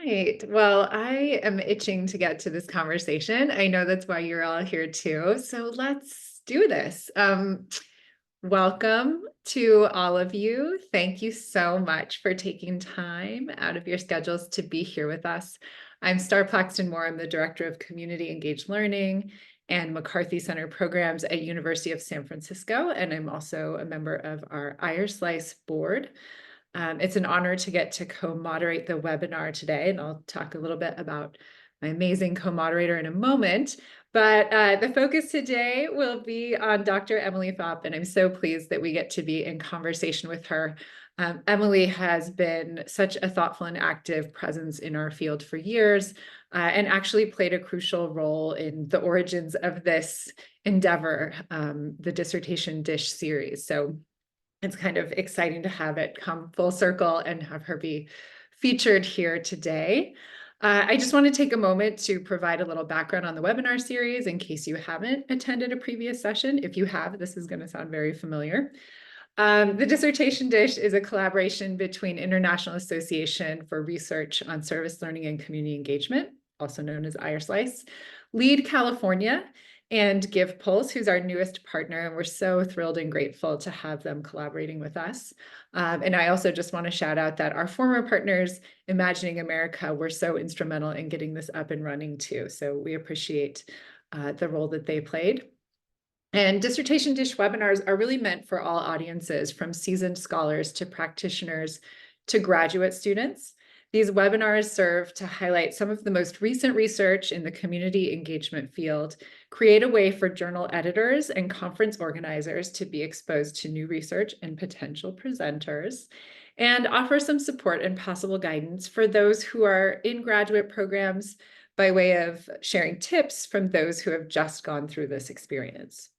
right. Well, I am itching to get to this conversation. I know that's why you're all here too. So let's do this. Welcome to all of you. Thank you so much for taking time out of your schedules to be here with us. I'm Star Plaxton Moore. I'm the Director of Community Engaged Learning and McCarthy Center Programs at University of San Francisco, and I'm also a member of our IRSlice board. It's an honor to get to co-moderate the webinar today, and I'll talk a little bit about my amazing co-moderator in a moment. But the focus today will be on Dr. Emily Phaup, and I'm so pleased that we get to be in conversation with her. Emily has been such a thoughtful and active presence in our field for years, and actually played a crucial role in the origins of this endeavor, the Dissertation Dish series. So it's kind of exciting to have it come full circle and have her be featured here today. I just want to take a moment to provide a little background on the webinar series in case you haven't attended a previous session. If you have, this is going to sound very familiar. The Dissertation Dish is a collaboration between International Association for Research on Service Learning and Community Engagement, also known as IRSlice, Lead California, and Give Pulse, who's our newest partner, and we're so thrilled and grateful to have them collaborating with us. And I also just want to shout out that our former partners, Imagining America, were so instrumental in getting this up and running too. So we appreciate the role that they played. And Dissertation Dish webinars are really meant for all audiences, from seasoned scholars to practitioners to graduate students. These webinars serve to highlight some of the most recent research in the community engagement field, create a way for journal editors and conference organizers to be exposed to new research and potential presenters, and offer some support and possible guidance for those who are in graduate programs by way of sharing tips from those who have just gone through this experience.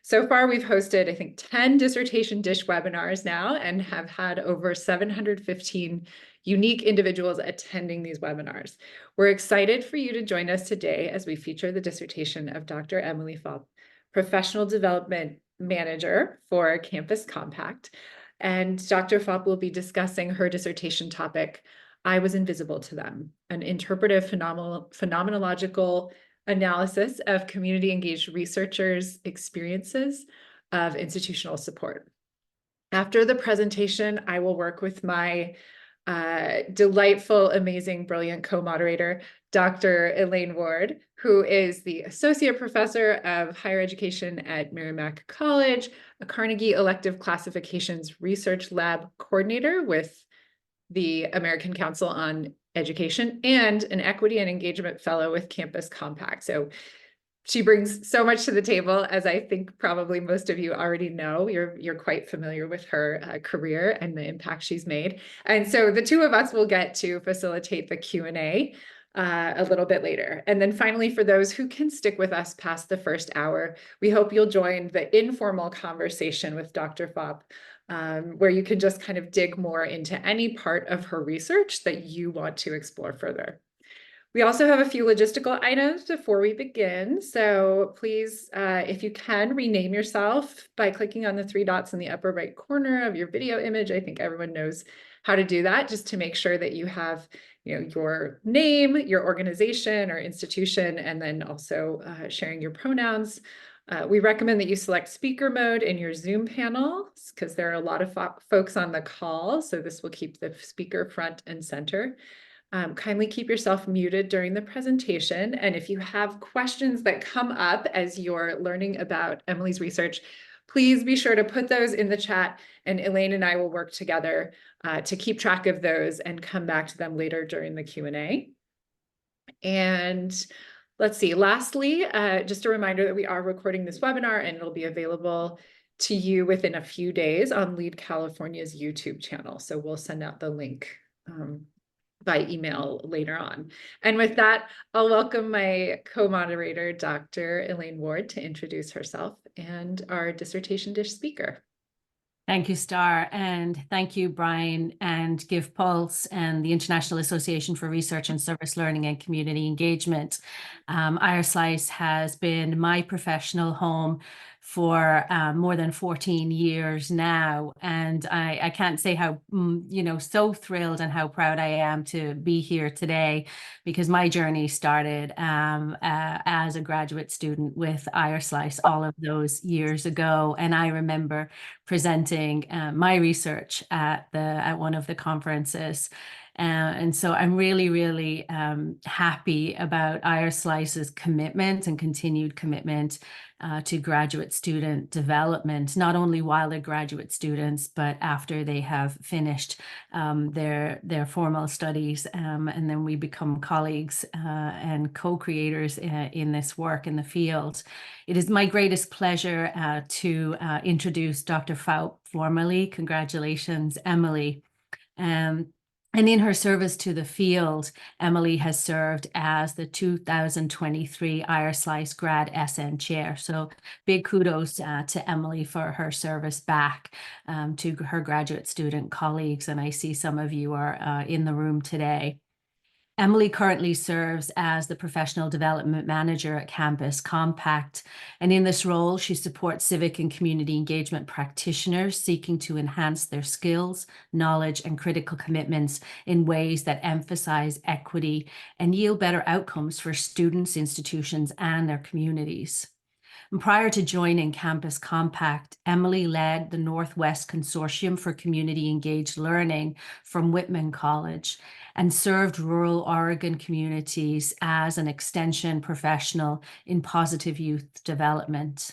So far, we've hosted, I think, 10 Dissertation Dish webinars now and have had over 715 unique individuals attending these webinars. We're excited for you to join us today as we feature the dissertation of Dr. Emily Phaup, Professional Development Manager for Campus Compact. And Dr. Phaup will be discussing her dissertation topic, I Was Invisible to Them, an interpretive phenomenological analysis of community engaged researchers' experiences of institutional support. After the presentation, I will work with my delightful, amazing, brilliant co-moderator, Dr. Elaine Ward, who is the Associate Professor of Higher Education at Merrimack College, a Carnegie Elective Classifications Research Lab Coordinator with the American Council on Education, and an Equity and Engagement Fellow with Campus Compact. So she brings so much to the table, as I think probably most of you already know. You're quite familiar with her career and the impact she's made. And so the two of us will get to facilitate the Q&A a little bit later. And then finally, for those who can stick with us past the first hour, we hope you'll join the informal conversation with Dr. Phaup, where you can just kind of dig more into any part of her research that you want to explore further. We also have a few logistical items before we begin. So please, if you can, rename yourself by clicking on the three dots in the upper right corner of your video image. I think everyone knows how to do that, just to make sure that you have your name, your organization or institution, and then also sharing your pronouns. We recommend that you select speaker mode in your Zoom panel because there are a lot of folks on the call, so this will keep the speaker front and center. Kindly keep yourself muted during the presentation, and if you have questions that come up as you're learning about Emily's research, please be sure to put those in the chat, and Elaine and I will work together to keep track of those and come back to them later during the Q&A. And let's see, lastly, just a reminder that we are recording this webinar and it'll be available to you within a few days on Lead California's YouTube channel. So we'll send out the link by email later on. And with that, I'll welcome my co-moderator, Dr. Elaine Ward, to introduce herself and our Dissertation Dish speaker. Thank you, Star, and thank you, Brian, and Give Pulse and the International Association for Research on Service Learning and Community Engagement. IRSlice has been my professional home for more than 14 years now. And I can't say how, so thrilled and how proud I am to be here today, because my journey started as a graduate student with IRSlice all of those years ago. And I remember presenting my research at one of the conferences. And so I'm really, really happy about IRSlice's commitment and continued commitment to graduate student development, not only while they're graduate students, but after they have finished their formal studies, and then we become colleagues and co-creators in this work in the field. It is my greatest pleasure to introduce Dr. Phaup formally. Congratulations, Emily. And in her service to the field, Emily has served as the 2023 IRSlice Grad SN Chair. So big kudos to Emily for her service back to her graduate student colleagues. And I see some of you are in the room today. Emily currently serves as the Professional Development Manager at Campus Compact, and in this role, she supports civic and community engagement practitioners seeking to enhance their skills, knowledge, and critical commitments in ways that emphasize equity and yield better outcomes for students, institutions, and their communities. And prior to joining Campus Compact, Emily led the Northwest Consortium for Community Engaged Learning from Whitman College and served rural Oregon communities as an extension professional in positive youth development.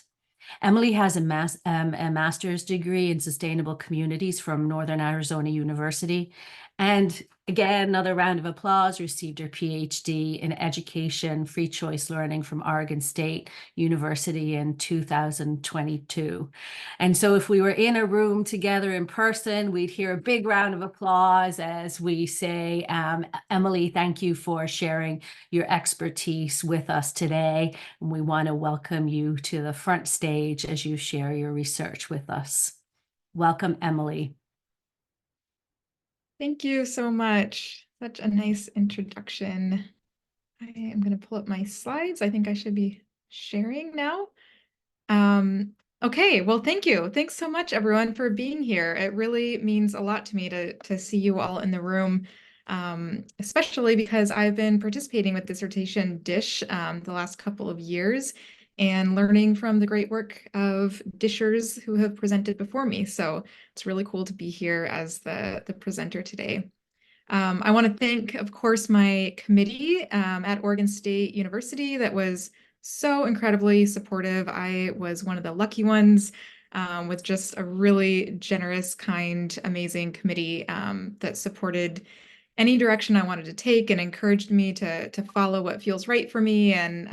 Emily has a master's degree in sustainable communities from Northern Arizona University. And again, another round of applause, received her PhD in education, free choice learning from Oregon State University in 2022. And so if we were in a room together in person, we'd hear a big round of applause as we say, Emily, thank you for sharing your expertise with us today. And we want to welcome you to the front stage as you share your research with us. Welcome, Emily. Thank you so much. Such a nice introduction. I am going to pull up my slides. I think I should be sharing now. Okay, well, thank you. Thanks so much, everyone, for being here. It really means a lot to me to see you all in the room, especially because I've been participating with Dissertation DISH the last couple of years and learning from the great work of dishers who have presented before me. So it's really cool to be here as the presenter today. I want to thank, of course, my committee at Oregon State University that was so incredibly supportive. I was one of the lucky ones with just a really generous, kind, amazing committee that supported any direction I wanted to take and encouraged me to follow what feels right for me. And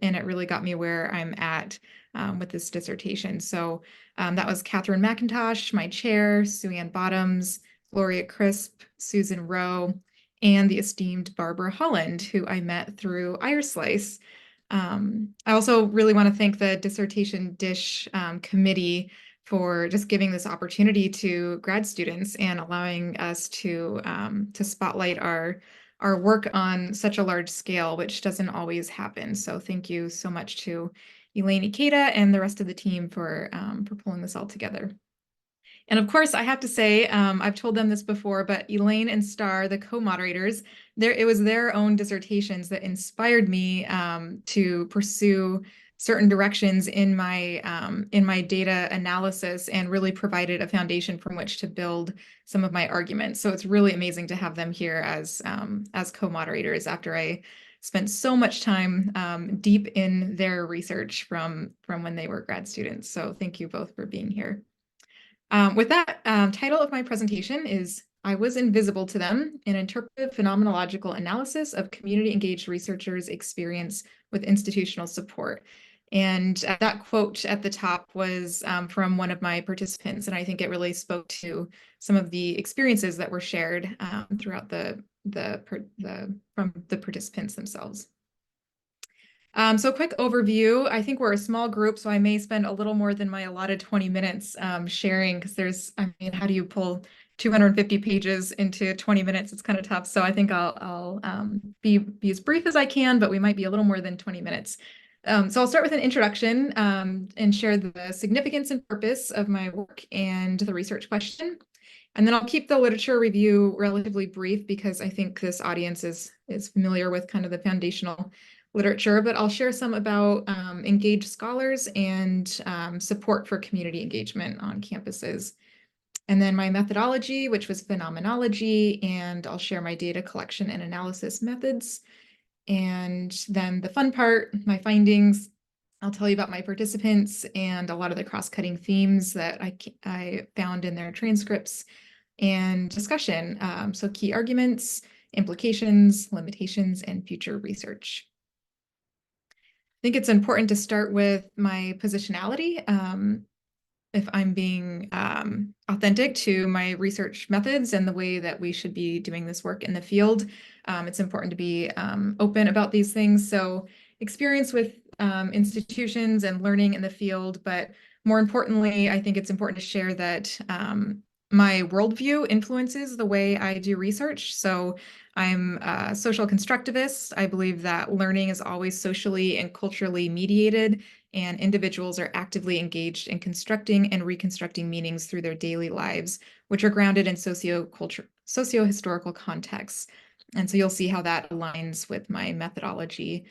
it really got me where I'm at with this dissertation. So that was Catherine McIntosh, my chair, Sue Ann Bottoms, Gloria Crisp, Susan Rowe, and the esteemed Barbara Holland, who I met through IRSlice. I also really want to thank the Dissertation DISH committee for just giving this opportunity to grad students and allowing us to spotlight our work on such a large scale, which doesn't always happen. So thank you so much to Elaine Ikeda and the rest of the team for pulling this all together. And of course, I have to say, I've told them this before, but Elaine and Star, the co-moderators, it was their own dissertations that inspired me to pursue certain directions in my data analysis and really provided a foundation from which to build some of my arguments. So it's really amazing to have them here as co-moderators after I spent so much time deep in their research from when they were grad students. So thank you both for being here. With that, title of my presentation is I Was Invisible to Them, an Interpretive Phenomenological Analysis of Community Engaged Researchers' Experience with Institutional Support. And that quote at the top was from one of my participants, and I think it really spoke to some of the experiences that were shared throughout from the participants themselves. So a quick overview. I think we're a small group, so I may spend a little more than my allotted 20 minutes sharing, because how do you pull 250 pages into 20 minutes? It's kind of tough. So I think I'll be as brief as I can, but we might be a little more than 20 minutes. So I'll start with an introduction and share the significance and purpose of my work and the research question. And then I'll keep the literature review relatively brief because I think this audience is familiar with kind of the foundational literature, but I'll share some about engaged scholars and support for community engagement on campuses. And then my methodology, which was phenomenology, and I'll share my data collection and analysis methods. And then the fun part, my findings, I'll tell you about my participants and a lot of the cross-cutting themes that I found in their transcripts and discussion. So key arguments, implications, limitations, and future research. I think it's important to start with my positionality. If I'm being authentic to my research methods and the way that we should be doing this work in the field, it's important to be open about these things. So experience with institutions and learning in the field, but more importantly, I think it's important to share that my worldview influences the way I do research. So I'm a social constructivist. I believe that learning is always socially and culturally mediated, and individuals are actively engaged in constructing and reconstructing meanings through their daily lives, which are grounded in socio-historical contexts. And so you'll see how that aligns with my methodology.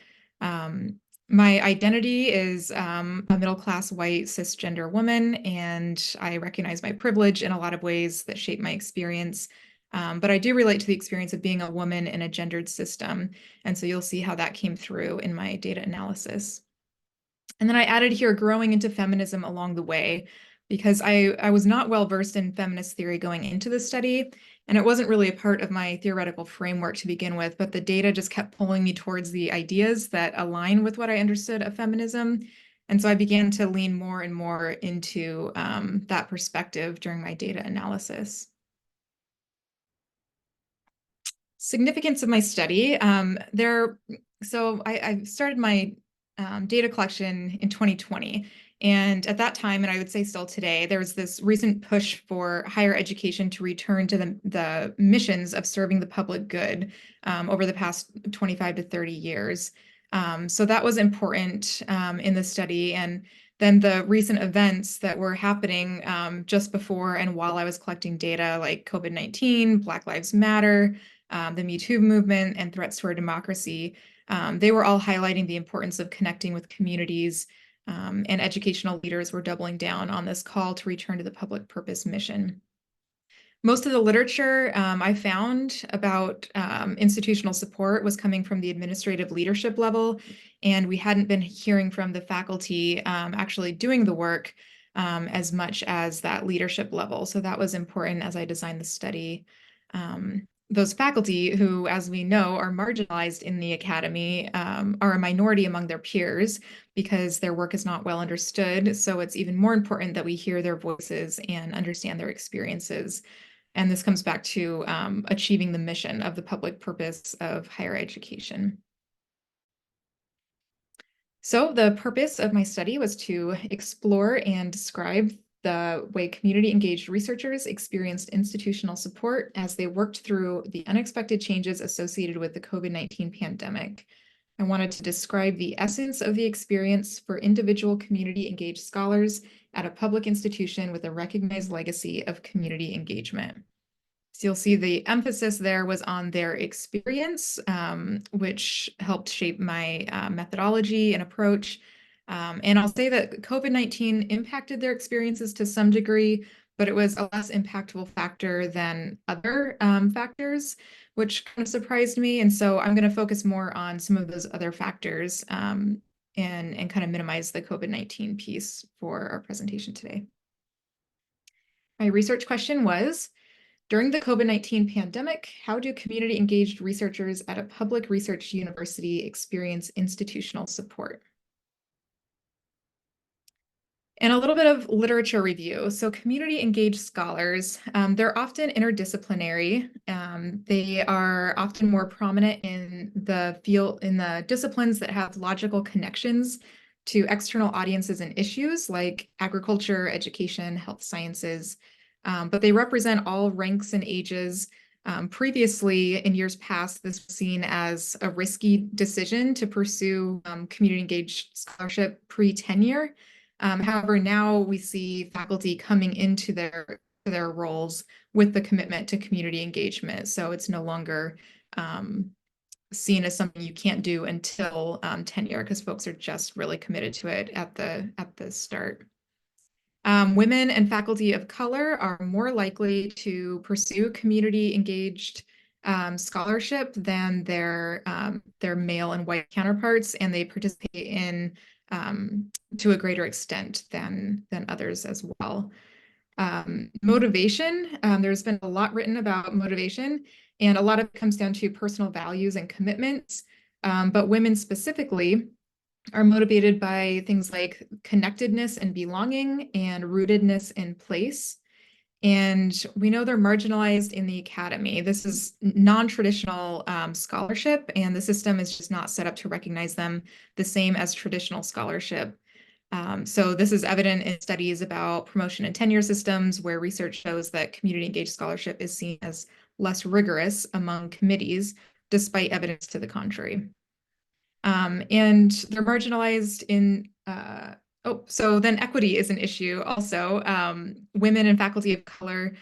My identity is a middle-class white cisgender woman, and I recognize my privilege in a lot of ways that shape my experience. But I do relate to the experience of being a woman in a gendered system. And so you'll see how that came through in my data analysis. And then I added here growing into feminism along the way, because I was not well versed in feminist theory going into the study, and it wasn't really a part of my theoretical framework to begin with, but the data just kept pulling me towards the ideas that align with what I understood of feminism. And so I began to lean more and more into that perspective during my data analysis. Significance of my study. So I started my data collection in 2020. And at that time, and I would say still today, there was this recent push for higher education to return to the missions of serving the public good over the past 25 to 30 years. So that was important in the study. And then the recent events that were happening just before and while I was collecting data, like COVID-19, Black Lives Matter, the Me Too movement, and threats to our democracy, they were all highlighting the importance of connecting with communities, and educational leaders were doubling down on this call to return to the public purpose mission. Most of the literature I found about institutional support was coming from the administrative leadership level, and we hadn't been hearing from the faculty actually doing the work as much as that leadership level. So that was important as I designed the study. Those faculty who, as we know, are marginalized in the academy, are a minority among their peers because their work is not well understood. So it's even more important that we hear their voices and understand their experiences. And this comes back to achieving the mission of the public purpose of higher education. So the purpose of my study was to explore and describe the way community-engaged researchers experienced institutional support as they worked through the unexpected changes associated with the COVID-19 pandemic. I wanted to describe the essence of the experience for individual community-engaged scholars at a public institution with a recognized legacy of community engagement. So you'll see the emphasis there was on their experience, which helped shape my methodology and approach. And I'll say that COVID-19 impacted their experiences to some degree, but it was a less impactful factor than other factors, which kind of surprised me. And so I'm going to focus more on some of those other factors and kind of minimize the COVID-19 piece for our presentation today. My research question was, during the COVID-19 pandemic, how do community-engaged researchers at a public research university experience institutional support? And a little bit of literature review. So community-engaged scholars, they're often interdisciplinary. They are often more prominent in the field, in the disciplines that have logical connections to external audiences and issues like agriculture, education, health sciences. But they represent all ranks and ages, Previously, in years past, this was seen as a risky decision to pursue community engaged scholarship pre-tenure. However, now we see faculty coming into their roles with the commitment to community engagement. So it's no longer seen as something you can't do until tenure, because folks are just really committed to it at the start. Women and faculty of color are more likely to pursue community engaged scholarship than their male and white counterparts, and they participate in to a greater extent than others as well. Motivation, there's been a lot written about motivation, and a lot of it comes down to personal values and commitments. But women specifically are motivated by things like connectedness and belonging and rootedness in place. And we know they're marginalized in the academy. This is non-traditional scholarship, and the system is just not set up to recognize them the same as traditional scholarship. So this is evident in studies about promotion and tenure systems, where research shows that community engaged scholarship is seen as less rigorous among committees, despite evidence to the contrary. And they're marginalized in, so then equity is an issue also. Women and faculty of color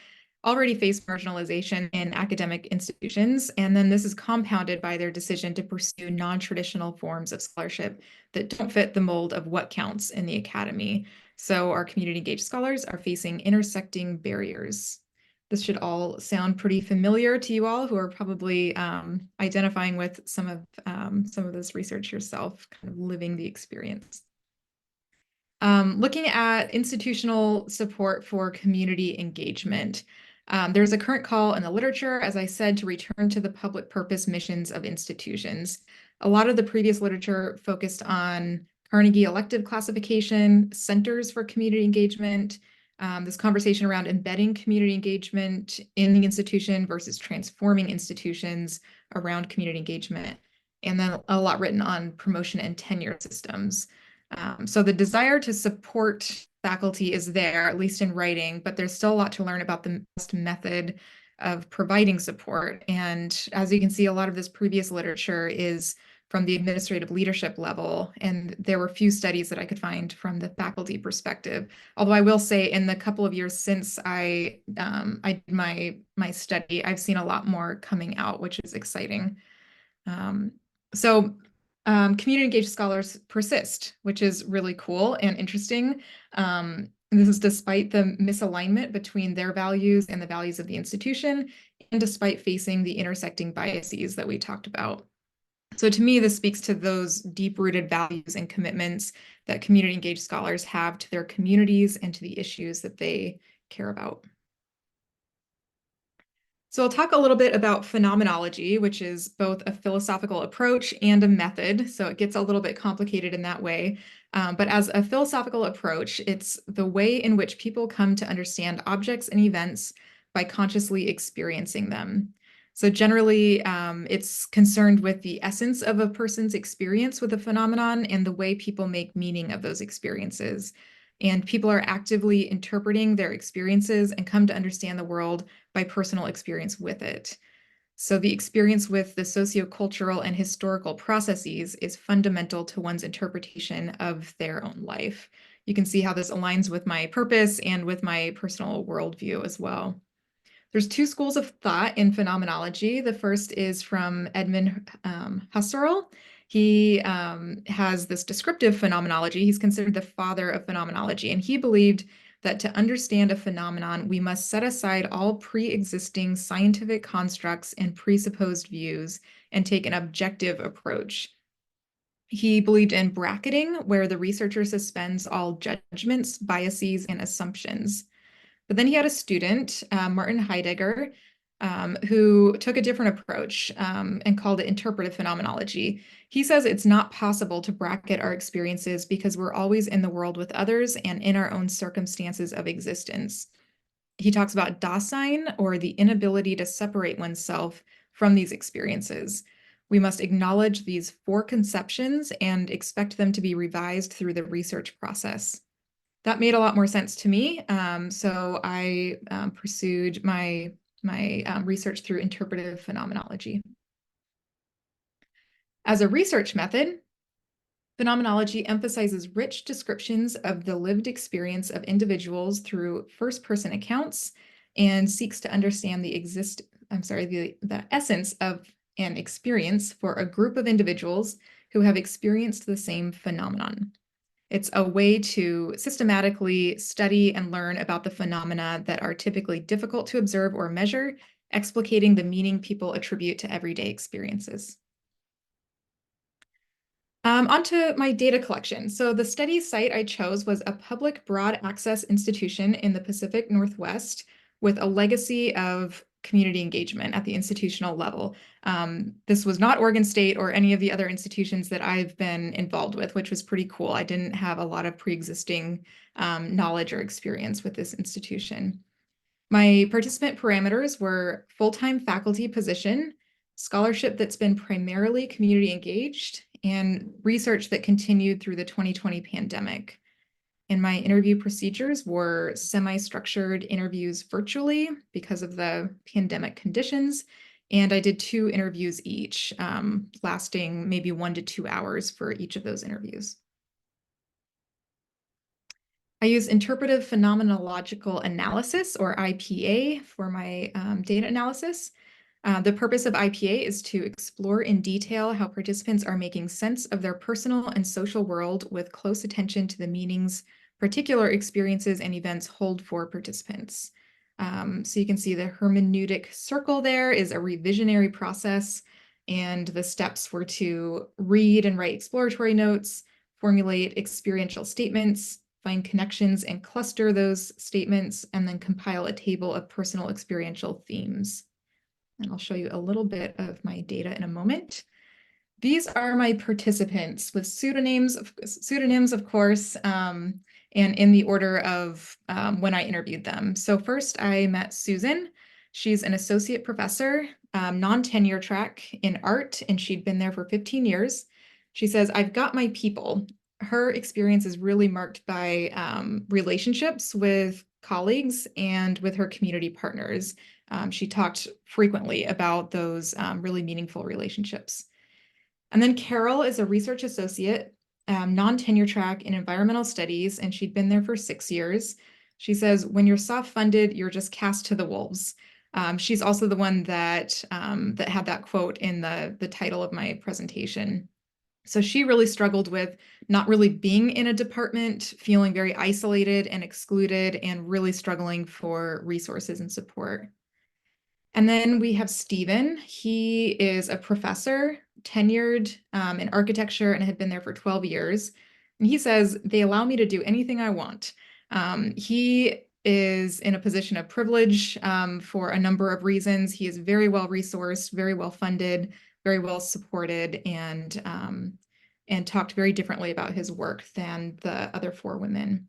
already face marginalization in academic institutions, and then this is compounded by their decision to pursue non-traditional forms of scholarship that don't fit the mold of what counts in the academy. So our community engaged scholars are facing intersecting barriers. This should all sound pretty familiar to you all who are probably identifying with some of this research yourself, kind of living the experience. Looking at institutional support for community engagement. There's a current call in the literature, as I said, to return to the public purpose missions of institutions. A lot of the previous literature focused on Carnegie elective classification, centers for community engagement, this conversation around embedding community engagement in the institution versus transforming institutions around community engagement, and then a lot written on promotion and tenure systems. So the desire to support faculty is there, at least in writing, but there's still a lot to learn about the best method of providing support. And as you can see, a lot of this previous literature is from the administrative leadership level, and there were few studies that I could find from the faculty perspective. Although I will say, in the couple of years since I did my study, I've seen a lot more coming out, which is exciting. Community engaged scholars persist, which is really cool and interesting. And this is despite the misalignment between their values and the values of the institution, and despite facing the intersecting biases that we talked about. So to me, this speaks to those deep-rooted values and commitments that community engaged scholars have to their communities and to the issues that they care about. So I'll talk a little bit about phenomenology, which is both a philosophical approach and a method. So it gets a little bit complicated in that way. But as a philosophical approach, it's the way in which people come to understand objects and events by consciously experiencing them. So generally, it's concerned with the essence of a person's experience with a phenomenon and the way people make meaning of those experiences. And people are actively interpreting their experiences and come to understand the world by personal experience with it. So the experience with the sociocultural and historical processes is fundamental to one's interpretation of their own life. You can see how this aligns with my purpose and with my personal worldview as well. There's two schools of thought in phenomenology. The first is from Edmund Husserl. He has this descriptive phenomenology. He's considered the father of phenomenology, and he believed that to understand a phenomenon, we must set aside all pre-existing scientific constructs and presupposed views and take an objective approach. He believed in bracketing, where the researcher suspends all judgments, biases, and assumptions. But then he had a student, Martin Heidegger, who took a different approach and called it interpretive phenomenology. He says it's not possible to bracket our experiences because we're always in the world with others and in our own circumstances of existence. He talks about Dasein, or the inability to separate oneself from these experiences. We must acknowledge these foreconceptions and expect them to be revised through the research process. That made a lot more sense to me. So I pursued my my research through interpretive phenomenology. As a research method, phenomenology emphasizes rich descriptions of the lived experience of individuals through first-person accounts and seeks to understand the essence of an experience for a group of individuals who have experienced the same phenomenon. It's a way to systematically study and learn about the phenomena that are typically difficult to observe or measure, explicating the meaning people attribute to everyday experiences. Onto my data collection. So the study site I chose was a public broad access institution in the Pacific Northwest with a legacy of community engagement at the institutional level. This was not Oregon State or any of the other institutions that I've been involved with, which was pretty cool. I didn't have a lot of pre-existing knowledge or experience with this institution. My participant parameters were full-time faculty position, scholarship that's been primarily community engaged, and research that continued through the 2020 pandemic. And my interview procedures were semi-structured interviews virtually because of the pandemic conditions. And I did 2 interviews each, lasting maybe 1 to 2 hours for each of those interviews. I use interpretive phenomenological analysis, or IPA, for my data analysis. The purpose of IPA is to explore in detail how participants are making sense of their personal and social world with close attention to the meanings particular experiences and events hold for participants. So you can see the hermeneutic circle there is a revisionary process, and the steps were to read and write exploratory notes, formulate experiential statements, find connections and cluster those statements, and then compile a table of personal experiential themes. And I'll show you a little bit of my data in a moment. These are my participants with pseudonyms, of course, and in the order of when I interviewed them. So first I met Susan. She's an associate professor, non-tenure track in art, and she'd been there for 15 years. She says, "I've got my people." Her experience is really marked by relationships with colleagues and with her community partners. She talked frequently about those really meaningful relationships. And then Carol is a research associate, non-tenure track in environmental studies, and she'd been there for 6 years. She says, "When you're soft-funded, you're just cast to the wolves." She's also the one that had that quote in the title of my presentation. So she really struggled with not really being in a department, feeling very isolated and excluded, and really struggling for resources and support. And then we have Stephen. He is a professor, tenured in architecture, and had been there for 12 years. And he says, "They allow me to do anything I want." He is in a position of privilege for a number of reasons. He is very well resourced, very well funded, very well supported, and talked very differently about his work than the other 4 women.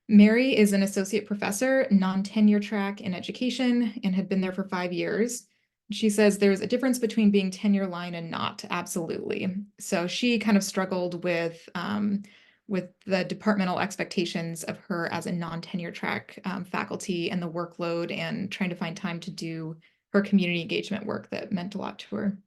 Mary is an associate professor, non-tenure track in education, and had been there for 5 years. She says there's a difference between being tenure line and not, absolutely. So she kind of struggled with the departmental expectations of her as a non-tenure track faculty and the workload and trying to find time to do her community engagement work that meant a lot to her.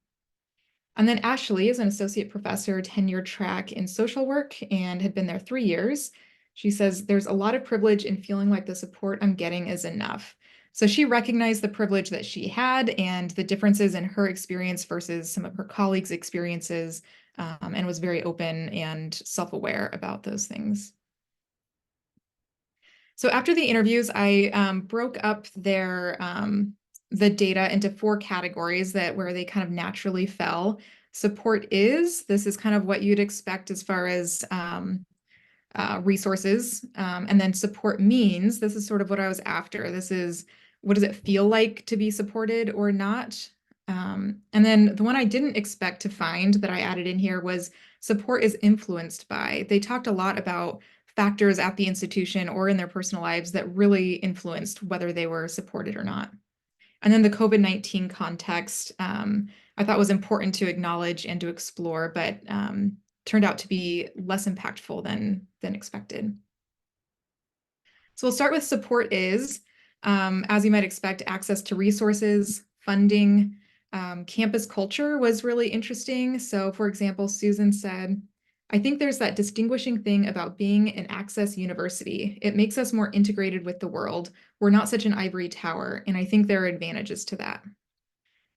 And then Ashley is an associate professor, tenure track in social work, and had been there 3 years. She says, "There's a lot of privilege in feeling like the support I'm getting is enough." So she recognized the privilege that she had and the differences in her experience versus some of her colleagues' experiences, and was very open and self-aware about those things. So after the interviews, I broke up the data into 4 categories where they kind of naturally fell. This is kind of what you'd expect as far as resources. And then support means, this is sort of what I was after. This is, what does it feel like to be supported or not? And then the one I didn't expect to find that I added in here was support is influenced by. They talked a lot about factors at the institution or in their personal lives that really influenced whether they were supported or not. And then the COVID-19 context, I thought was important to acknowledge and to explore, but turned out to be less impactful than expected. So we'll start with support is. As you might expect, access to resources, funding, campus culture was really interesting. So, for example, Susan said, I think there's that distinguishing thing about being an access university. It makes us more integrated with the world. We're not such an ivory tower, and I think there are advantages to that.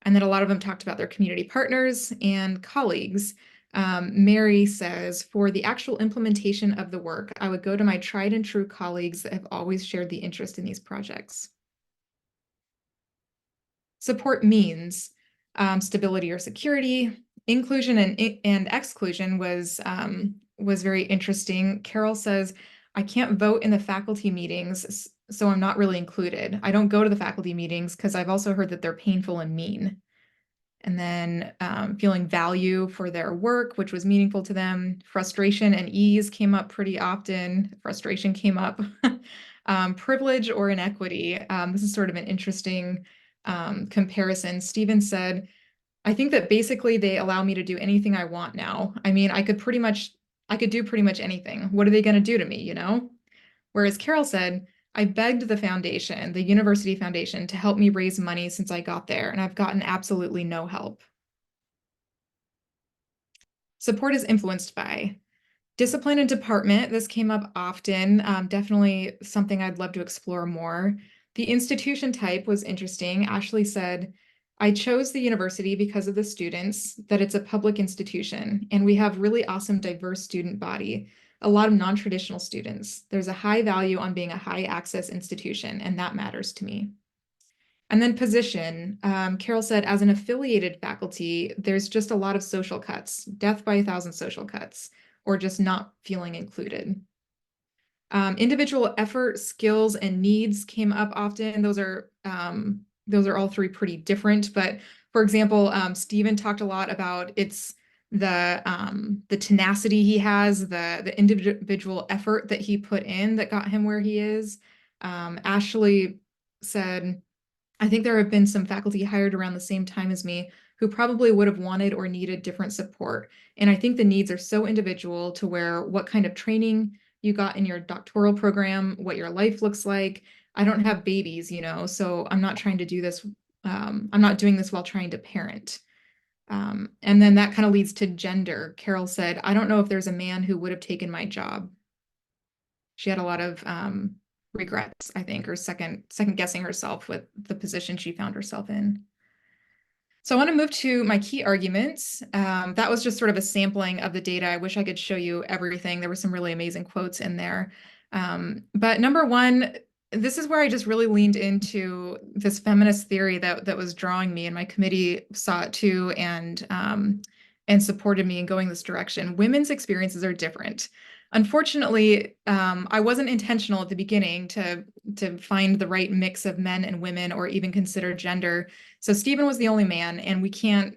And then a lot of them talked about their community partners and colleagues. Mary says, for the actual implementation of the work, I would go to my tried and true colleagues that have always shared the interest in these projects. Support means stability or security. Inclusion and exclusion was very interesting. Carol says, I can't vote in the faculty meetings, so I'm not really included. I don't go to the faculty meetings because I've also heard that they're painful and mean. And then feeling value for their work, which was meaningful to them. Frustration and ease came up pretty often. Frustration came up. Privilege or inequity. This is sort of an interesting comparison. Stephen said, I think that basically they allow me to do anything I want now. I mean, I could do pretty much anything. What are they going to do to me, you know? Whereas Carol said, I begged the foundation, the university foundation, to help me raise money since I got there, and I've gotten absolutely no help. Support is influenced by discipline and department. This came up often, definitely something I'd love to explore more. The institution type was interesting. Ashley said, I chose the university because of the students, that it's a public institution, and we have really awesome, diverse student body, a lot of non-traditional students. There's a high value on being a high access institution, and that matters to me. And then position, Carol said, as an affiliated faculty, there's just a lot of social cuts, death by 1,000 social cuts, or just not feeling included. Individual effort, skills, and needs came up often. Those are all three pretty different. But for example, Stephen talked a lot about the tenacity he has, the individual effort that he put in that got him where he is. Ashley said, I think there have been some faculty hired around the same time as me who probably would have wanted or needed different support. And I think the needs are so individual to where what kind of training you got in your doctoral program, what your life looks like. I don't have babies, you know, so I'm not trying to do this. I'm not doing this while trying to parent. And then that kind of leads to gender. Carol said, I don't know if there's a man who would have taken my job. She had a lot of regrets, I think, or second guessing herself with the position she found herself in. So I want to move to my key arguments. That was just sort of a sampling of the data. I wish I could show you everything. There were some really amazing quotes in there. But number one, this is where I just really leaned into this feminist theory that was drawing me, and my committee saw it too, and supported me in going this direction. Women's experiences are different. Unfortunately, I wasn't intentional at the beginning to find the right mix of men and women or even consider gender. So Stephen was the only man, and we can't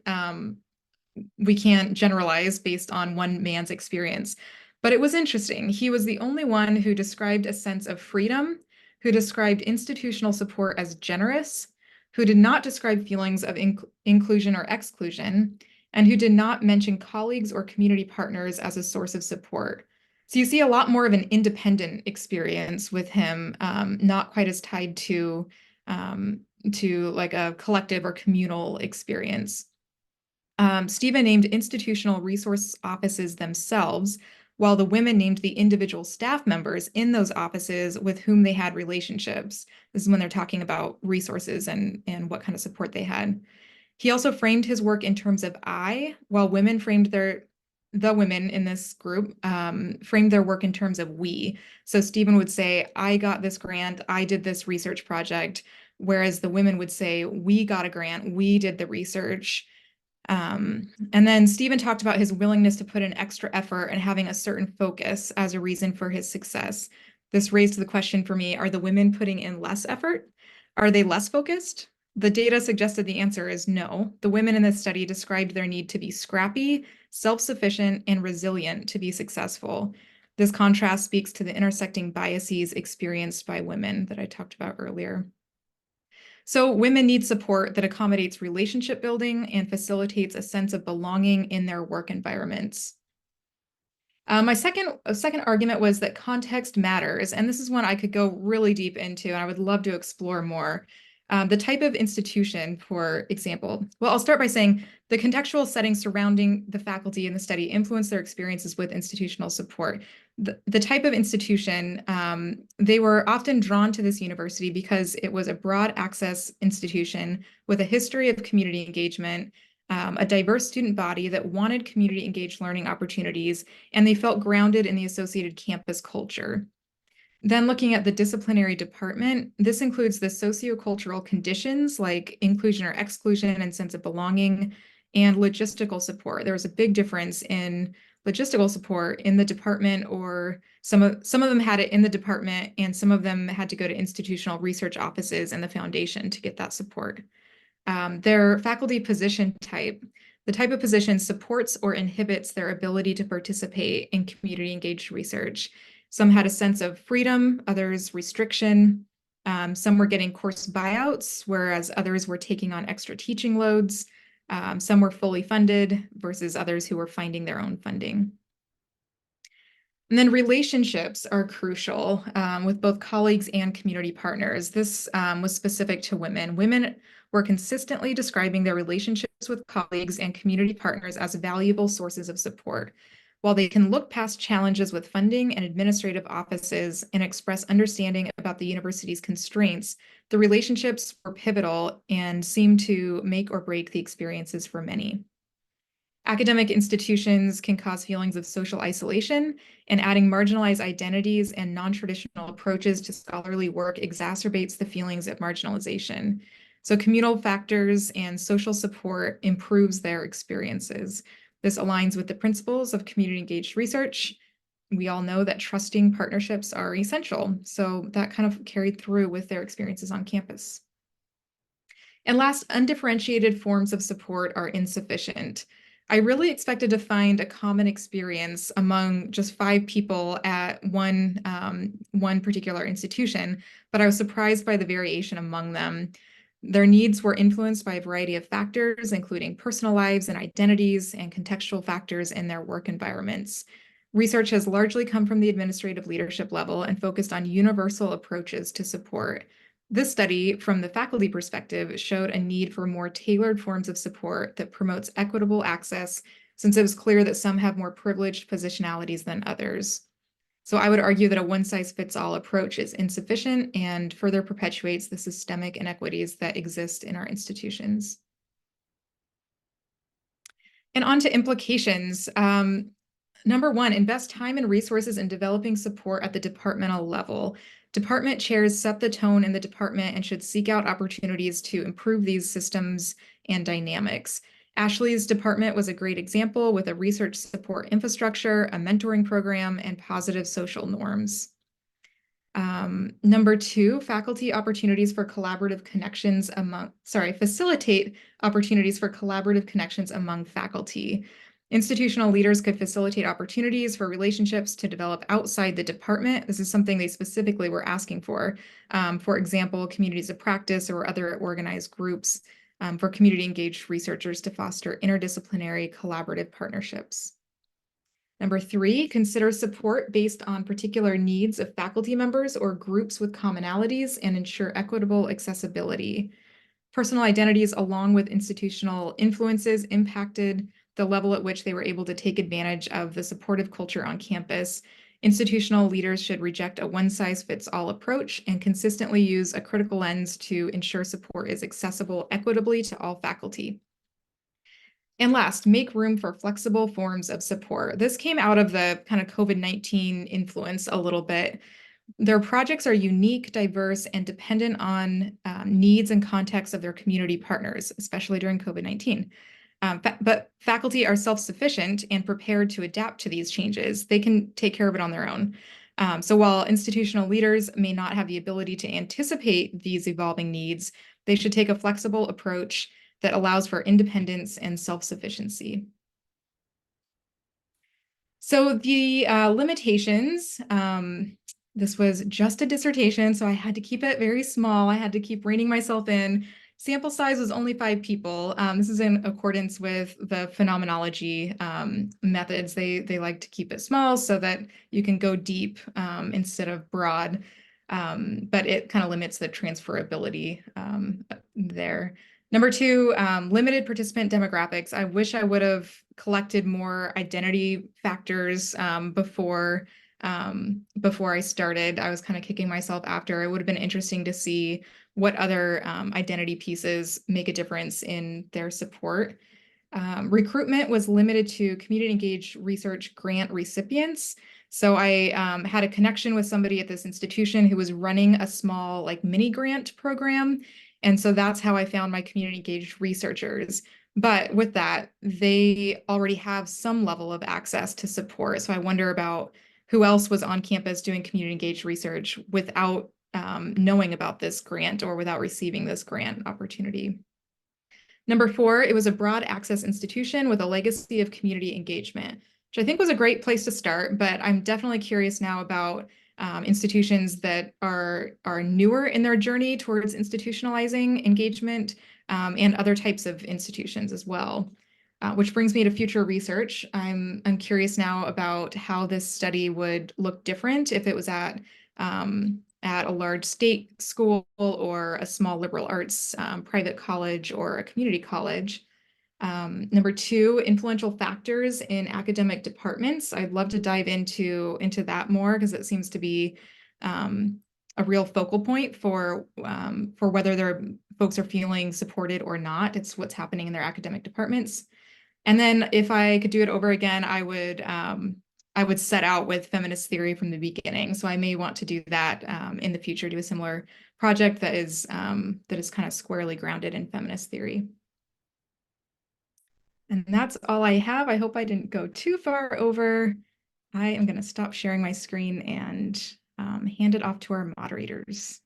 generalize based on one man's experience. But it was interesting. He was the only one who described a sense of freedom, who described institutional support as generous, who did not describe feelings of inclusion or exclusion, and who did not mention colleagues or community partners as a source of support. So you see a lot more of an independent experience with him, not quite as tied to like a collective or communal experience. Stephen named institutional resource offices themselves, while the women named the individual staff members in those offices with whom they had relationships. This is when they're talking about resources and what kind of support they had. He also framed his work in terms of I, while women framed the women in this group framed their work in terms of we. So Stephen would say, I got this grant, I did this research project, whereas the women would say, we got a grant, we did the research. And then Stephen talked about his willingness to put in extra effort and having a certain focus as a reason for his success. This raised the question for me, are the women putting in less effort? Are they less focused? The data suggested the answer is no. The women in this study described their need to be scrappy, self-sufficient, and resilient to be successful. This contrast speaks to the intersecting biases experienced by women that I talked about earlier. So women need support that accommodates relationship building and facilitates a sense of belonging in their work environments. My second argument was that context matters, and this is one I could go really deep into, and I would love to explore more. The type of institution, for example. Well, I'll start by saying the contextual setting surrounding the faculty in the study influence their experiences with institutional support. The type of institution, they were often drawn to this university because it was a broad access institution with a history of community engagement, a diverse student body that wanted community engaged learning opportunities, and they felt grounded in the associated campus culture. Then looking at the disciplinary department, this includes the sociocultural conditions like inclusion or exclusion and sense of belonging, and logistical support. There was a big difference in logistical support in the department, or some of them had it in the department, and some of them had to go to institutional research offices and the foundation to get that support. Their faculty position type. The type of position supports or inhibits their ability to participate in community engaged research. Some had a sense of freedom, others restriction. Some were getting course buyouts, whereas others were taking on extra teaching loads. Some were fully funded versus others who were finding their own funding. And then relationships are crucial with both colleagues and community partners. This was specific to women. Women were consistently describing their relationships with colleagues and community partners as valuable sources of support. While they can look past challenges with funding and administrative offices and express understanding about the university's constraints, the relationships were pivotal and seem to make or break the experiences for many. Academic institutions can cause feelings of social isolation, and adding marginalized identities and non-traditional approaches to scholarly work exacerbates the feelings of marginalization. So communal factors and social support improves their experiences. This aligns with the principles of community-engaged research. We all know that trusting partnerships are essential, so that kind of carried through with their experiences on campus. And last, undifferentiated forms of support are insufficient. I really expected to find a common experience among just 5 people at one particular institution, but I was surprised by the variation among them. Their needs were influenced by a variety of factors, including personal lives and identities and contextual factors in their work environments. Research has largely come from the administrative leadership level and focused on universal approaches to support. This study, from the faculty perspective, showed a need for more tailored forms of support that promotes equitable access, since it was clear that some have more privileged positionalities than others. So I would argue that a one-size-fits-all approach is insufficient and further perpetuates the systemic inequities that exist in our institutions. And on to implications. Number 1, invest time and resources in developing support at the departmental level. Department chairs set the tone in the department and should seek out opportunities to improve these systems and dynamics. Ashley's department was a great example with a research support infrastructure, a mentoring program, and positive social norms. Number 2, faculty opportunities for collaborative connections facilitate opportunities for collaborative connections among faculty. Institutional leaders could facilitate opportunities for relationships to develop outside the department. This is something they specifically were asking for. For example, communities of practice or other organized groups for community engaged researchers to foster interdisciplinary collaborative partnerships. Number 3, consider support based on particular needs of faculty members or groups with commonalities and ensure equitable accessibility. Personal identities along with institutional influences impacted the level at which they were able to take advantage of the supportive culture on campus. Institutional leaders should reject a one-size-fits-all approach and consistently use a critical lens to ensure support is accessible equitably to all faculty. And last, make room for flexible forms of support. This came out of the kind of COVID-19 influence a little bit. Their projects are unique, diverse, and dependent on needs and contexts of their community partners, especially during COVID-19. But faculty are self-sufficient and prepared to adapt to these changes. They can take care of it on their own. So while institutional leaders may not have the ability to anticipate these evolving needs, they should take a flexible approach that allows for independence and self-sufficiency. So the limitations, this was just a dissertation, so I had to keep it very small. I had to keep reining myself in. sample size was only 5 people. This is in accordance with the phenomenology methods. They like to keep it small so that you can go deep instead of broad, but it kind of limits the transferability there. Number two, limited participant demographics. I wish I would have collected more identity factors before I started. I was kind of kicking myself after. It would have been interesting to see what other identity pieces make a difference in their support. Recruitment was limited to community engaged research grant recipients. So I had a connection with somebody at this institution who was running a small like mini grant program. And so that's how I found my community engaged researchers. But with that, they already have some level of access to support. So I wonder about who else was on campus doing community engaged research without knowing about this grant or without receiving this grant opportunity. Number four, it was a broad access institution with a legacy of community engagement, which I think was a great place to start, but I'm definitely curious now about institutions that are newer in their journey towards institutionalizing engagement and other types of institutions as well. Which brings me to future research. I'm curious now about how this study would look different if it was at a large state school or a small liberal arts private college or a community college. Number two, influential factors in academic departments. I'd love to dive into that more because it seems to be a real focal point for whether their folks are feeling supported or not. It's what's happening in their academic departments. And then if I could do it over again, I would set out with feminist theory from the beginning. So I may want to do that in the future, do a similar project that is kind of squarely grounded in feminist theory. And that's all I have. I hope I didn't go too far over. I am going to stop sharing my screen and hand it off to our moderators.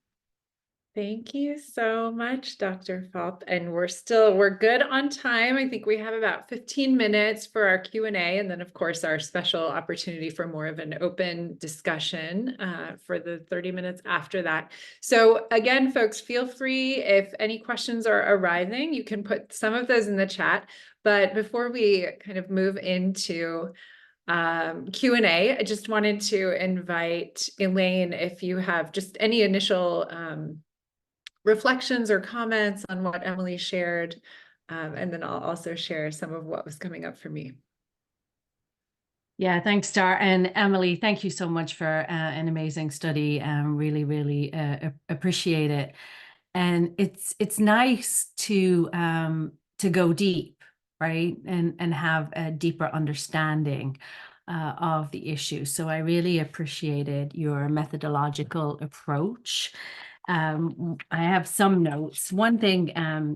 Thank you so much, Dr. Phaup. And we're good on time. I think we have about 15 minutes for our Q&A, and then of course our special opportunity for more of an open discussion for the 30 minutes after that. So again, folks, feel free if any questions are arriving, you can put some of those in the chat. But before we kind of move into Q&A, I just wanted to invite Elaine, if you have just any initial reflections or comments on what Emily shared, and then I'll also share some of what was coming up for me. Yeah, thanks, Star. And Emily, thank you so much for an amazing study. Really, really appreciate it. And it's nice to go deep, right, and have a deeper understanding of the issue. So I really appreciated your methodological approach. I have some notes. One thing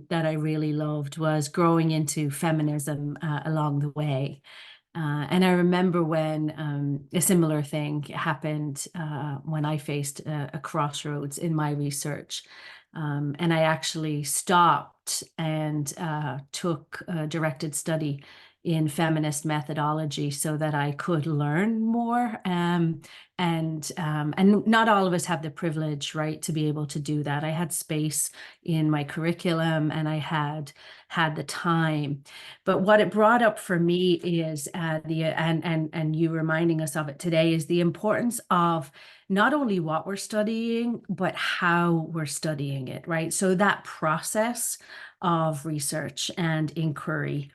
that I really loved was growing into feminism along the way. And I remember when a similar thing happened when I faced a crossroads in my research. And I actually stopped and took a directed study in feminist methodology so that I could learn more. And not all of us have the privilege, right, to be able to do that. I had space in my curriculum and I had the time. But what it brought up for me is and you reminding us of it today is the importance of not only what we're studying, but how we're studying it, right? So that process of research and inquiry.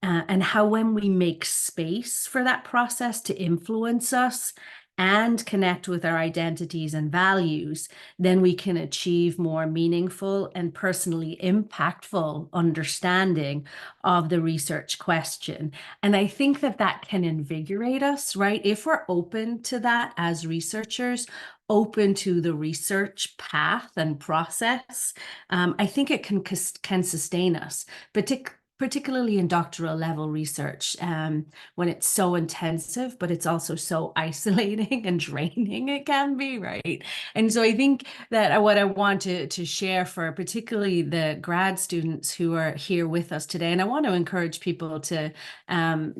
And how when we make space for that process to influence us and connect with our identities and values, then we can achieve more meaningful and personally impactful understanding of the research question. And I think that can invigorate us, right? If we're open to that as researchers, open to the research path and process, I think it can sustain us, particularly in doctoral level research, when it's so intensive, but it's also so isolating and draining it can be, right? And so I think that what I want to share for particularly the grad students who are here with us today, and I want to encourage people to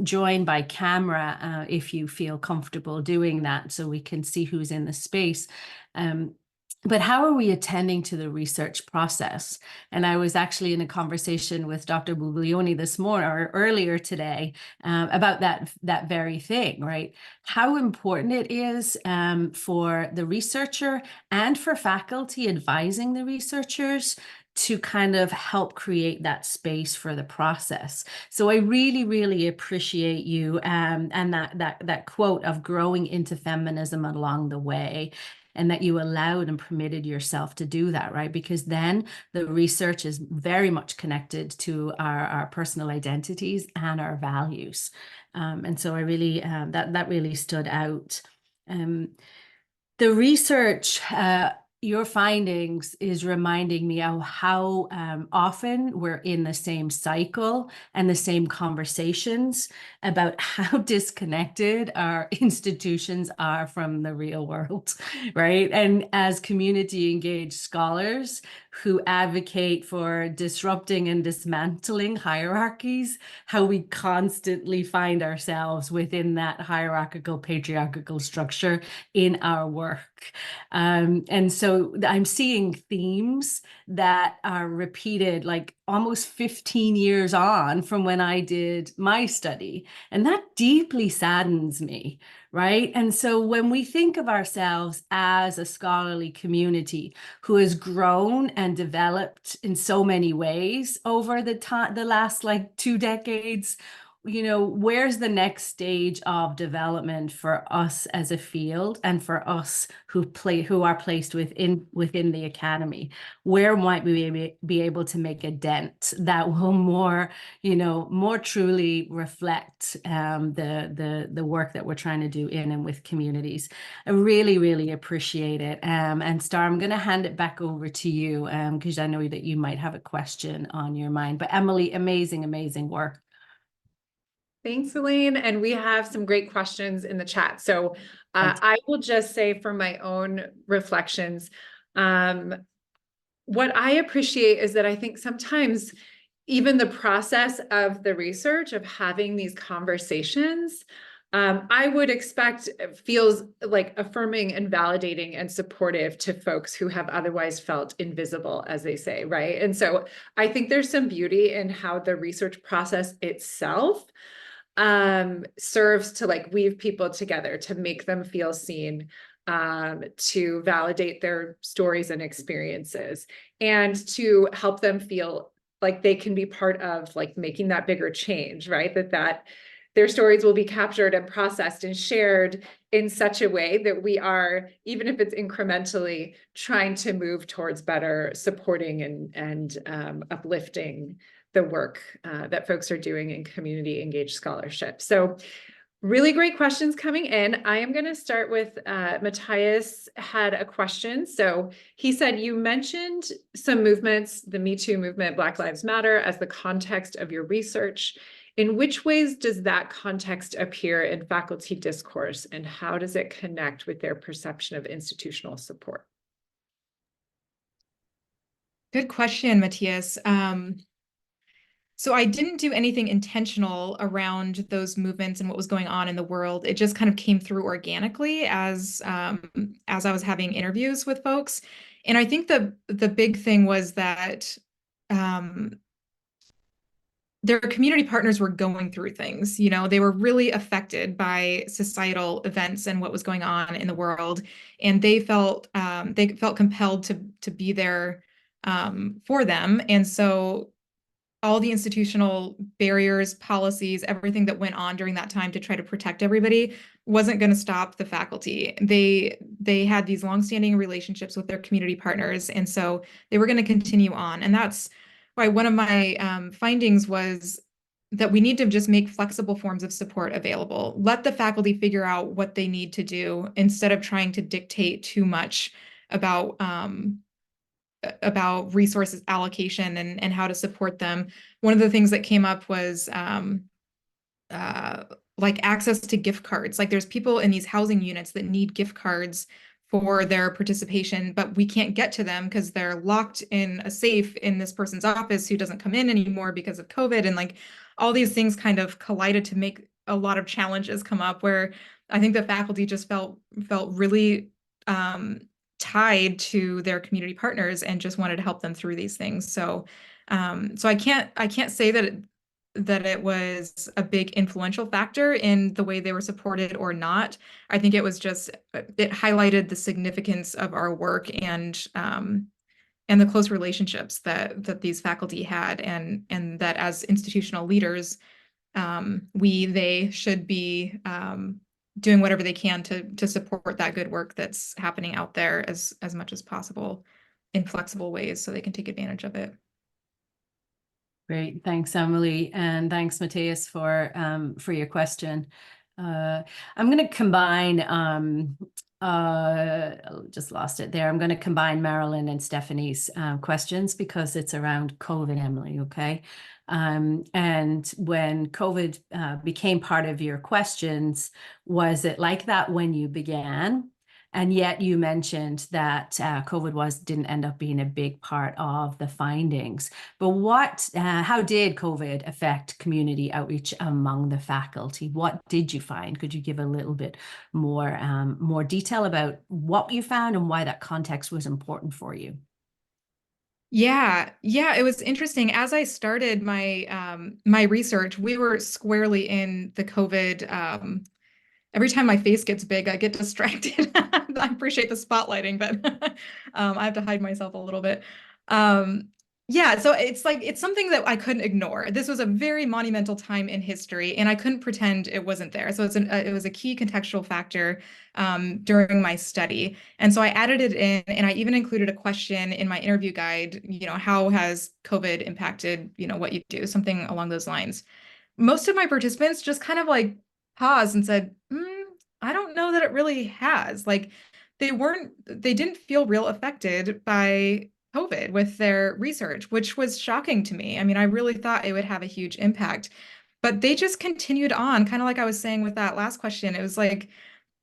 join by camera if you feel comfortable doing that so we can see who's in the space. but how are we attending to the research process? And I was actually in a conversation with Dr. Buglioni this morning or earlier today about that very thing, right? How important it is for the researcher and for faculty advising the researchers to kind of help create that space for the process. So I really, really appreciate you and that quote of growing into feminism along the way, and that you allowed and permitted yourself to do that, right? Because then the research is very much connected to our personal identities and our values. And so I really, that really stood out. The research, your findings is reminding me of how often we're in the same cycle and the same conversations about how disconnected our institutions are from the real world, right? And as community engaged scholars who advocate for disrupting and dismantling hierarchies, how we constantly find ourselves within that hierarchical, patriarchal structure in our work. And so I'm seeing themes that are repeated like almost 15 years on from when I did my study. And that deeply saddens me, right? And so when we think of ourselves as a scholarly community who has grown and developed in so many ways over the last like 2 decades, where's the next stage of development for us as a field and for us who are placed within the academy? Where might we be able to make a dent that will more truly reflect the work that we're trying to do in and with communities? I really, really appreciate it. And Star, I'm going to hand it back over to you because I know that you might have a question on your mind. But Emily, amazing, amazing work. Thanks, Elaine. And we have some great questions in the chat. So I will just say from my own reflections, what I appreciate is that I think sometimes even the process of the research of having these conversations, I would expect feels like affirming and validating and supportive to folks who have otherwise felt invisible, as they say, right? And so I think there's some beauty in how the research process itself serves to like weave people together, to make them feel seen, to validate their stories and experiences, and to help them feel like they can be part of like making that bigger change, right? That their stories will be captured and processed and shared in such a way that we are, even if it's incrementally, trying to move towards better supporting and uplifting the work that folks are doing in community engaged scholarship. So really great questions coming in. I am going to start with Matthias had a question. So he said, you mentioned some movements, the Me Too movement, Black Lives Matter, as the context of your research. In which ways does that context appear in faculty discourse, and how does it connect with their perception of institutional support? Good question, Matthias. So I didn't do anything intentional around those movements and what was going on in the world. It just kind of came through organically as I was having interviews with folks. And I think the big thing was that their community partners were going through things. They were really affected by societal events and what was going on in the world, and they felt compelled to be there for them. And so all the institutional barriers, policies, everything that went on during that time to try to protect everybody wasn't going to stop the faculty. They had these longstanding relationships with their community partners, and so they were going to continue on. And that's why one of my findings was that we need to just make flexible forms of support available. Let the faculty figure out what they need to do instead of trying to dictate too much about resources allocation and how to support them. One of the things that came up was like access to gift cards. Like there's people in these housing units that need gift cards for their participation, but we can't get to them because they're locked in a safe in this person's office who doesn't come in anymore because of COVID. And like all these things kind of collided to make a lot of challenges come up where I think the faculty just felt really tied to their community partners and just wanted to help them through these things. So, so I can't say that it was a big influential factor in the way they were supported or not. I think it was just it highlighted the significance of our work and the close relationships that these faculty had, and that as institutional leaders, they should be doing whatever they can to support that good work that's happening out there as much as possible in flexible ways so they can take advantage of it. Great, thanks, Emily, and thanks, Matthias, for your question. I'm going to combine. Just lost it there. I'm going to combine Marilyn and Stephanie's questions because it's around COVID, Emily. Okay, and when COVID became part of your questions, was it like that when you began? And yet you mentioned that COVID didn't end up being a big part of the findings. But how did COVID affect community outreach among the faculty? What did you find? Could you give a little bit more detail about what you found and why that context was important for you? Yeah, it was interesting. As I started my research, we were squarely in the COVID. Every time my face gets big, I get distracted. I appreciate the spotlighting, but I have to hide myself a little bit. Yeah, so it's something that I couldn't ignore. This was a very monumental time in history, and I couldn't pretend it wasn't there. So it was a key contextual factor during my study. And so I added it in, and I even included a question in my interview guide, how has COVID impacted, what you do, something along those lines. Most of my participants just kind of like paused and said, I don't know that it really has. Like they didn't feel real affected by COVID with their research, which was shocking to me. I mean, I really thought it would have a huge impact, but they just continued on, kind of like I was saying with that last question. It was like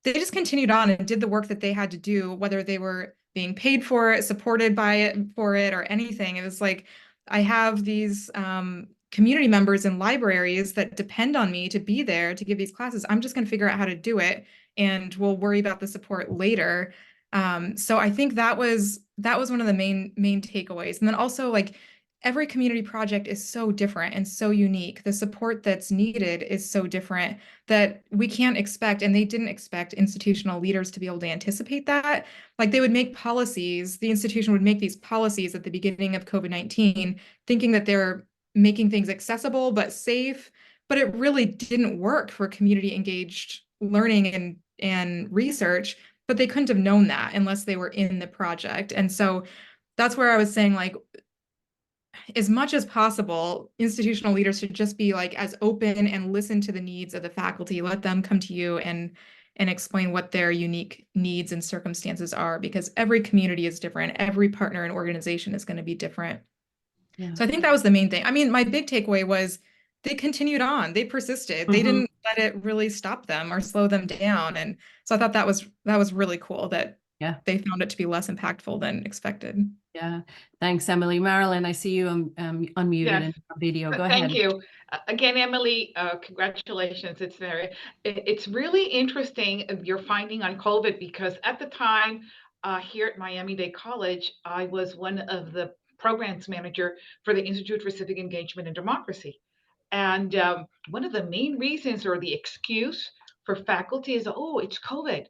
they just continued on and did the work that they had to do, whether they were being paid for it, supported by it for it, or anything. It was like I have these community members in libraries that depend on me to be there to give these classes. I'm just going to figure out how to do it, and we'll worry about the support later. So I think that was one of the main takeaways. And then also, like, every community project is so different and so unique. The support that's needed is so different that we can't expect, and they didn't expect, institutional leaders to be able to anticipate that. Like, they would make policies, the institution would make these policies at the beginning of COVID-19, thinking that they're making things accessible but safe, but it really didn't work for community engaged learning and research. But they couldn't have known that unless they were in the project. And so that's where I was saying, like, as much as possible, institutional leaders should just be like as open and listen to the needs of the faculty. Let them come to you and explain what their unique needs and circumstances are, because every community is different. Every partner and organization is going to be different. Yeah. So I think that was the main thing. I mean, my big takeaway was they continued on. They persisted. They didn't let it really stop them or slow them down. And so I thought that was really cool that they found it to be less impactful than expected. Yeah, thanks, Emily. Marilyn, I see you unmuted in video. Go ahead. Thank you. Again, Emily, congratulations. It's really interesting your finding on COVID, because at the time here at Miami-Dade College, I was one of the programs manager for the Institute for Civic Engagement and Democracy. And one of the main reasons, or the excuse for faculty, is, oh, it's COVID.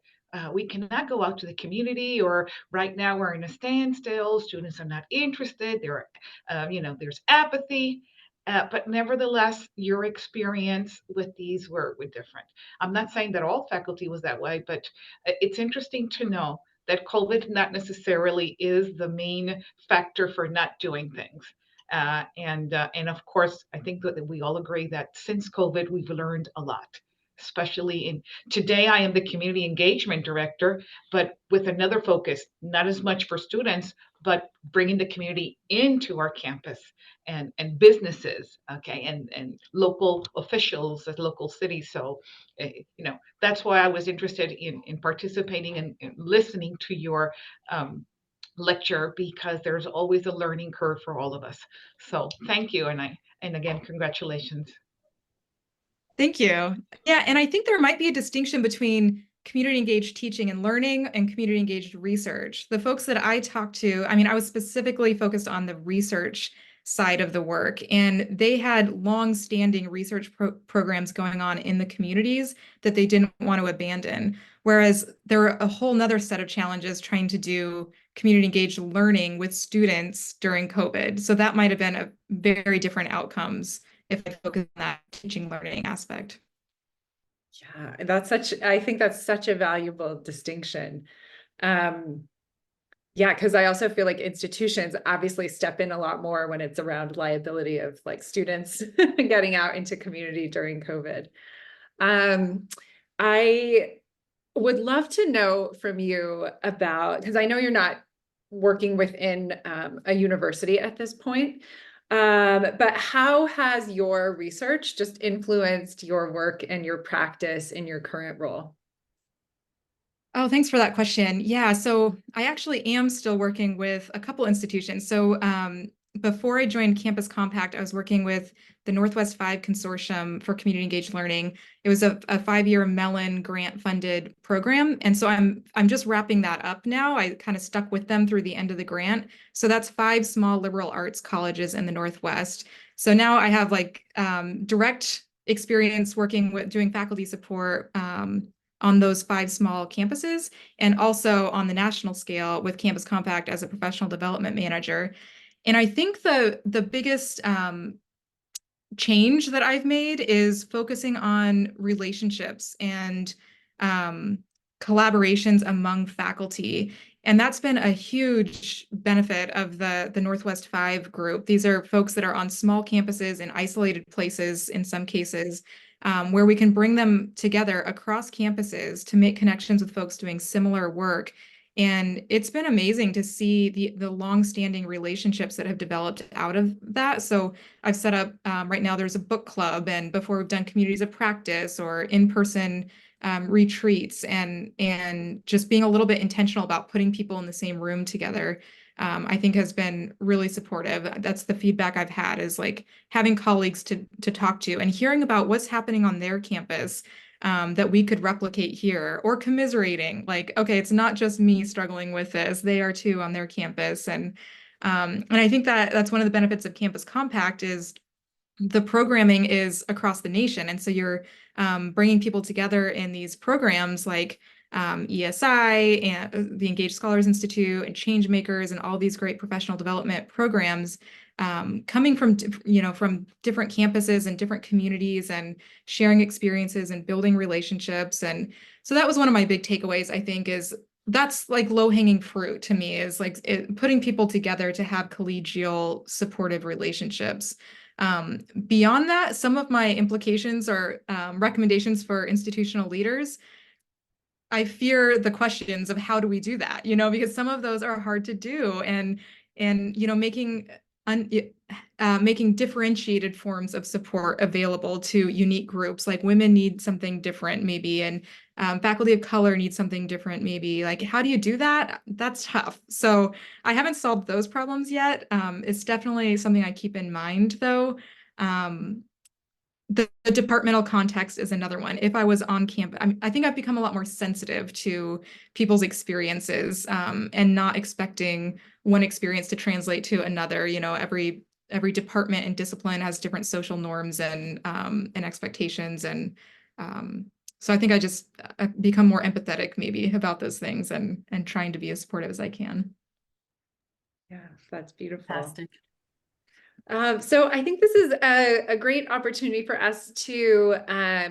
We cannot go out to the community, or right now we're in a standstill. Students are not interested. There's apathy. But nevertheless, your experience with these were different. I'm not saying that all faculty was that way, but it's interesting to know that COVID not necessarily is the main factor for not doing things. And of course, I think that we all agree that since COVID, we've learned a lot, especially today I am the community engagement director, but with another focus, not as much for students, but bringing the community into our campus, and businesses, okay, and local officials at local cities. So, that's why I was interested in participating and listening to your lecture, because there's always a learning curve for all of us. So thank you, and again, congratulations. Thank you. Yeah, and I think there might be a distinction between community engaged teaching and learning and community engaged research. The folks that I talked to, I mean, I was specifically focused on the research side of the work, and they had long-standing research programs going on in the communities that they didn't want to abandon. Whereas there were a whole nother set of challenges trying to do community engaged learning with students during COVID. So that might have been a very different outcomes if I focus on that teaching learning aspect. Yeah, I think that's such a valuable distinction. Um, yeah, because I also feel like institutions obviously step in a lot more when it's around liability of like students getting out into community during COVID. I would love to know from you about, because I know you're not working within a university at this point, but how has your research just influenced your work and your practice in your current role? Oh, thanks for that question. Yeah, so I actually am still working with a couple institutions. So before I joined Campus Compact, I was working with the Northwest 5 Consortium for Community Engaged Learning. It was a 5-year Mellon grant-funded program, and so I'm just wrapping that up now. I kind of stuck with them through the end of the grant. So that's 5 small liberal arts colleges in the Northwest. So now I have like direct experience working with doing faculty support on those 5 small campuses, and also on the national scale with Campus Compact as a professional development manager. And I think the biggest change that I've made is focusing on relationships and collaborations among faculty. And that's been a huge benefit of the Northwest 5 group. These are folks that are on small campuses in isolated places in some cases, where we can bring them together across campuses to make connections with folks doing similar work. And it's been amazing to see the long-standing relationships that have developed out of that. So I've set up, right now there's a book club, and before we've done communities of practice or in-person retreats, and just being a little bit intentional about putting people in the same room together, I think has been really supportive. That's the feedback I've had, is like having colleagues to talk to and hearing about what's happening on their campus that we could replicate here, or commiserating, like, okay, it's not just me struggling with this, they are too on their campus. And I think that that's one of the benefits of Campus Compact is the programming is across the nation. And so you're bringing people together in these programs like ESI and the Engaged Scholars Institute and Changemakers and all these great professional development programs, coming from, from different campuses and different communities, and sharing experiences and building relationships. And so that was one of my big takeaways, I think, is that's like low-hanging fruit to me, is like putting people together to have collegial supportive relationships. Beyond that, some of my implications or recommendations for institutional leaders, I fear the questions of how do we do that, because some of those are hard to do, and making differentiated forms of support available to unique groups, like women need something different maybe, and faculty of color need something different maybe. Like, how do you do that? That's tough. So I haven't solved those problems yet. It's definitely something I keep in mind, though. The departmental context is another one. If I was on campus, I think I've become a lot more sensitive to people's experiences, and not expecting one experience to translate to another. Every department and discipline has different social norms and expectations, and so I think I've become more empathetic maybe about those things, and trying to be as supportive as I can. Yeah, that's beautiful. Fantastic. So I think this is a great opportunity for us to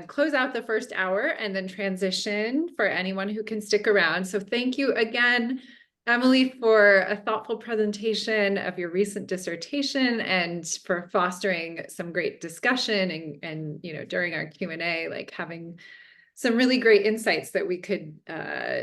close out the first hour and then transition for anyone who can stick around. So thank you again, Emily, for a thoughtful presentation of your recent dissertation, and for fostering some great discussion, and during our Q&A, like having some really great insights that we could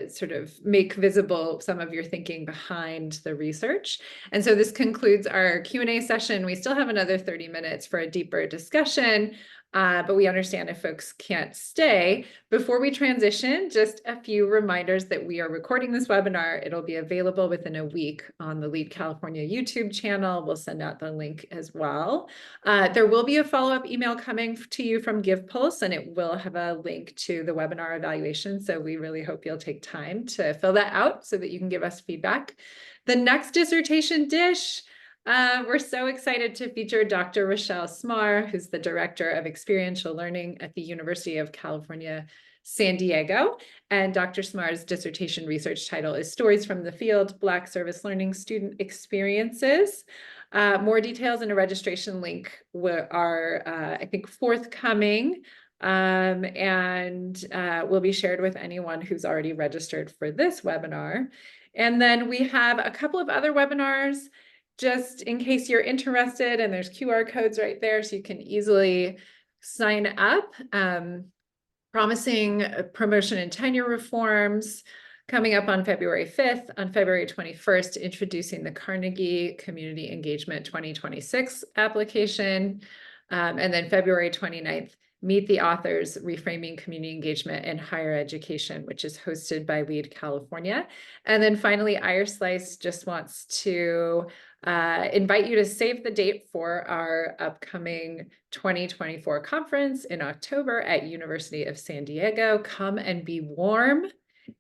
sort of make visible some of your thinking behind the research. And so this concludes our Q&A session. We still have another 30 minutes for a deeper discussion, but we understand if folks can't stay. Before we transition, just a few reminders that we are recording this webinar. It'll be available within a week on the Lead California YouTube channel. We'll send out the link as well. There will be a follow-up email coming to you from GivePulse, and it will have a link to the webinar evaluation. So we really hope you'll take time to fill that out so that you can give us feedback. The next dissertation dish, we're so excited to feature Dr. Rochelle Smar, who's the Director of Experiential Learning at the University of California, San Diego. And Dr. Smar's dissertation research title is Stories from the Field, Black Service Learning Student Experiences. More details and a registration link are, I think, forthcoming, and will be shared with anyone who's already registered for this webinar. And then we have a couple of other webinars, just in case you're interested, and there's QR codes right there, so you can easily sign up. Promising promotion and tenure reforms coming up on February 5th. On February 21st, introducing the Carnegie Community Engagement 2026 application. And then February 29th, Meet the Authors, Reframing Community Engagement in Higher Education, which is hosted by Lead California. And then finally, IRSlice just wants to invite you to save the date for our upcoming 2024 conference in October at University of San Diego. Come and be warm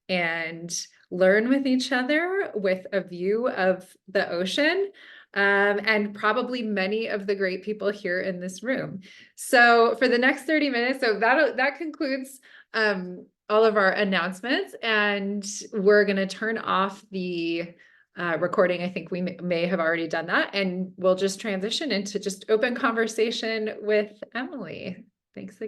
and learn with each other with a view of the ocean. And probably many of the great people here in this room. So for the next 30 minutes, so that concludes all of our announcements, and we're going to turn off the recording. I think we may have already done that, and we'll just transition into just open conversation with Emily. Thanks again.